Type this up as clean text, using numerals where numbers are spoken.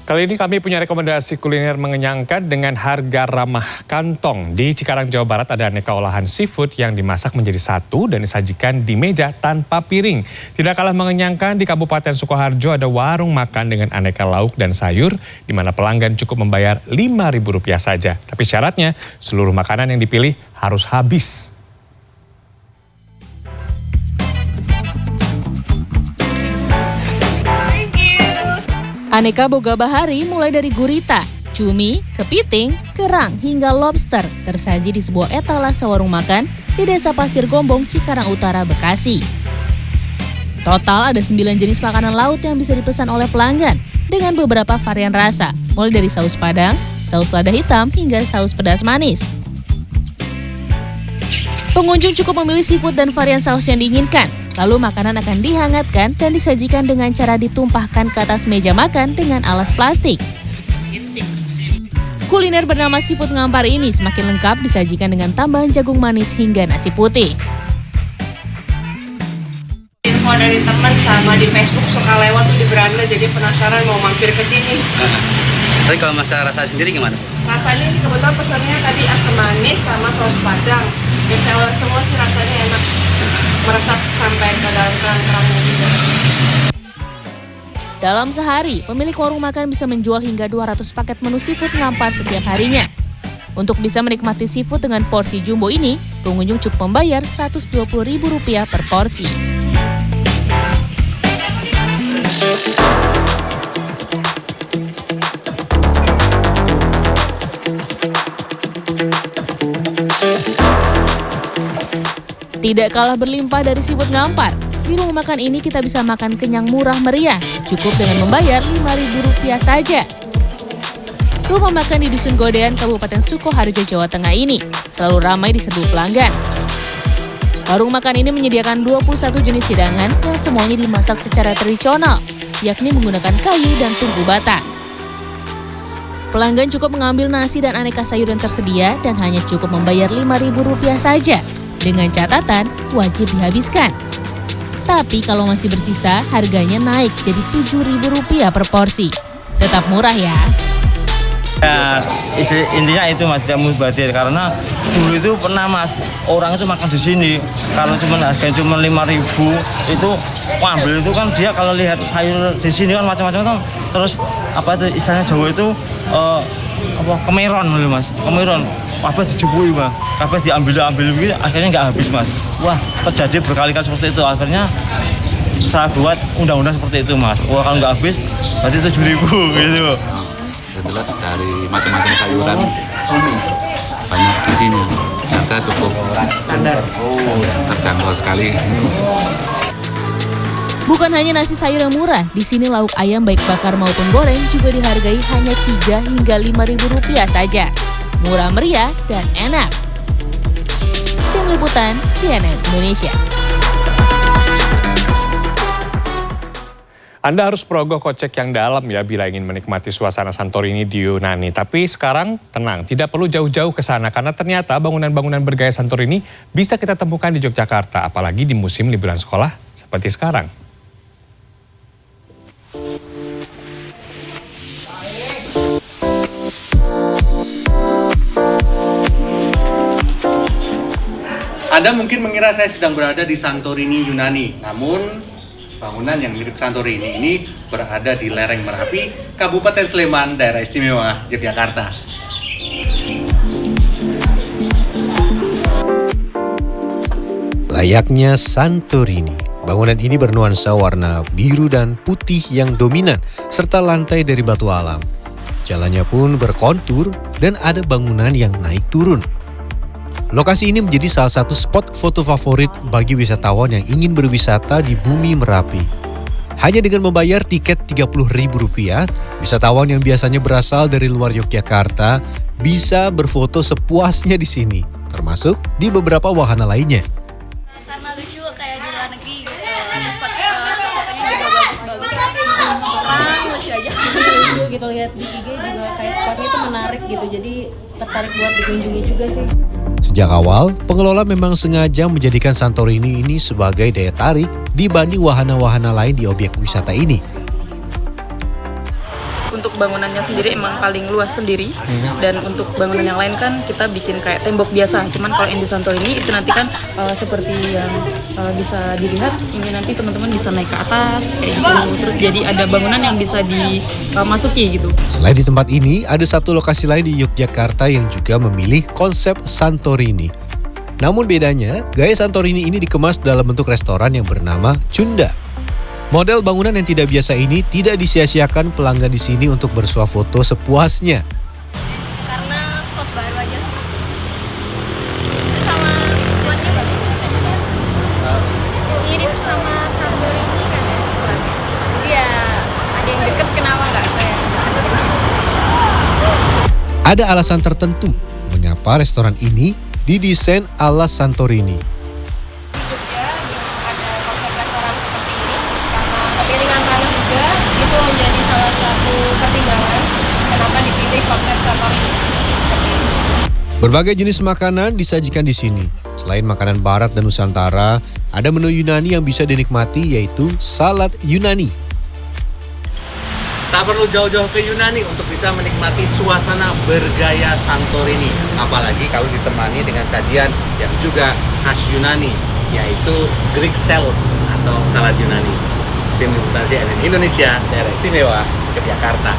Kali ini kami punya rekomendasi kuliner mengenyangkan dengan harga ramah kantong. Di Cikarang, Jawa Barat ada aneka olahan seafood yang dimasak menjadi satu dan disajikan di meja tanpa piring. Tidak kalah mengenyangkan, di Kabupaten Sukoharjo ada warung makan dengan aneka lauk dan sayur di mana pelanggan cukup membayar Rp5.000 saja. Tapi syaratnya seluruh makanan yang dipilih harus habis. Aneka boga bahari mulai dari gurita, cumi, kepiting, kerang, hingga lobster tersaji di sebuah etalase warung makan di Desa Pasir Gombong, Cikarang Utara, Bekasi. Total ada 9 jenis makanan laut yang bisa dipesan oleh pelanggan dengan beberapa varian rasa, mulai dari saus padang, saus lada hitam, hingga saus pedas manis. Pengunjung cukup memilih seafood dan varian saus yang diinginkan. Lalu makanan akan dihangatkan dan disajikan dengan cara ditumpahkan ke atas meja makan dengan alas plastik. Kuliner bernama seafood ngampar ini semakin lengkap disajikan dengan tambahan jagung manis hingga nasi putih. Info dari teman sama di Facebook suka lewat tuh di beranda, jadi penasaran mau mampir ke sini. Tapi kalau masalah rasa sendiri gimana? Rasanya ini kebetulan pesannya tadi asam manis sama saus padang. Yang saya oleh semua sih rasanya enak. Meresap sampai ke dalam kerang-kerangnya juga. Dalam sehari, pemilik warung makan bisa menjual hingga 200 paket menu seafood ngampar setiap harinya. Untuk bisa menikmati seafood dengan porsi jumbo ini, pengunjung cukup membayar Rp120.000 per porsi. Tidak kalah berlimpah dari seafood ngampar, di rumah makan ini kita bisa makan kenyang murah meriah, cukup dengan membayar Rp5.000 saja. Rumah makan di Dusun Godean, Kabupaten Sukoharjo, Jawa Tengah ini selalu ramai diserbu pelanggan. Warung makan ini menyediakan 21 jenis hidangan yang semuanya dimasak secara tradisional, yakni menggunakan kayu dan tungku bata. Pelanggan cukup mengambil nasi dan aneka sayur yang tersedia dan hanya cukup membayar Rp5.000 saja. Dengan catatan wajib dihabiskan. Tapi kalau masih bersisa, harganya naik jadi Rp7.000 per porsi. Tetap murah ya. Ya, intinya itu Mas, tidak mubazir karena dulu itu pernah Mas, orang itu makan di sini kalau harganya cuma 5.000 itu ambil itu kan dia kalau lihat sayur di sini kan macam-macam kan, terus apa itu istilahnya Jawa itu kemeron loh Mas, kemeron apa dijubui Mas, kabeh diambil begitu akhirnya nggak habis Mas. Wah, terjadi berkali-kali seperti itu, akhirnya saya buat undang-undang seperti itu Mas. Wah, kalau nggak habis berarti 7.000 gitu. Jelas dari macam-macam sayuran banyak di sini, harga cukup standar, terjangkau sekali. Bukan hanya nasi sayur yang murah, di sini lauk ayam baik bakar maupun goreng juga dihargai hanya Rp3 hingga Rp5.000 saja. Murah meriah dan enak. Tim Liputan CNN Indonesia. Anda harus merogoh kocek yang dalam ya bila ingin menikmati suasana Santorini di Yunani. Tapi sekarang tenang, tidak perlu jauh-jauh ke sana karena ternyata bangunan-bangunan bergaya Santorini bisa kita temukan di Yogyakarta, apalagi di musim liburan sekolah seperti sekarang. Anda mungkin mengira saya sedang berada di Santorini, Yunani. Namun, bangunan yang mirip Santorini ini berada di lereng Merapi, Kabupaten Sleman, Daerah Istimewa Yogyakarta. Layaknya Santorini, bangunan ini bernuansa warna biru dan putih yang dominan, serta lantai dari batu alam. Jalannya pun berkontur dan ada bangunan yang naik turun. Lokasi ini menjadi salah satu spot foto favorit bagi wisatawan yang ingin berwisata di bumi Merapi. Hanya dengan membayar tiket Rp30.000, wisatawan yang biasanya berasal dari luar Yogyakarta bisa berfoto sepuasnya di sini, termasuk di beberapa wahana lainnya. Karena lucu kayak di luar negeri gitu, spot fotonya juga bagus-bagus. Orang lucu aja. Lucu gitu, lihat di IG juga kayak spotnya itu menarik gitu, jadi tertarik buat dikunjungi juga sih. Sejak awal, pengelola memang sengaja menjadikan Santorini ini sebagai daya tarik dibanding wahana-wahana lain di objek wisata ini. Untuk bangunannya sendiri emang paling luas sendiri, dan untuk bangunan yang lain kan kita bikin kayak tembok biasa. Cuman kalau yang di Santorini itu nanti kan seperti yang bisa dilihat, ini nanti teman-teman bisa naik ke atas kayak gitu. Terus jadi ada bangunan yang bisa dimasuki gitu. Selain di tempat ini, ada satu lokasi lain di Yogyakarta yang juga memilih konsep Santorini. Namun bedanya, gaya Santorini ini dikemas dalam bentuk restoran yang bernama Cunda. Model bangunan yang tidak biasa ini tidak disia-siakan pelanggan di sini untuk bersuah foto sepuasnya. Karena spot baru aja sih. Sama tempatnya bagus. Mirip sama Santorini kan ya tempatnya. Jadi ya ada yang deket, kenapa nggak kayak Ada alasan tertentu mengapa restoran ini didesain ala Santorini. ada konsep restoran seperti ini karena kepiringan tanah juga itu menjadi salah satu pertimbangan kenapa dipilih konsep Santorini. Berbagai jenis makanan disajikan di sini. Selain makanan barat dan nusantara, ada menu Yunani yang bisa dinikmati yaitu salad Yunani. Tak perlu jauh-jauh ke Yunani untuk bisa menikmati suasana bergaya Santorini. Apalagi kalau ditemani dengan sajian yang juga khas Yunani, yaitu Greek salad atau salad Yunani. Tim Liputan CNN Indonesia, Daerah Istimewa Yogyakarta.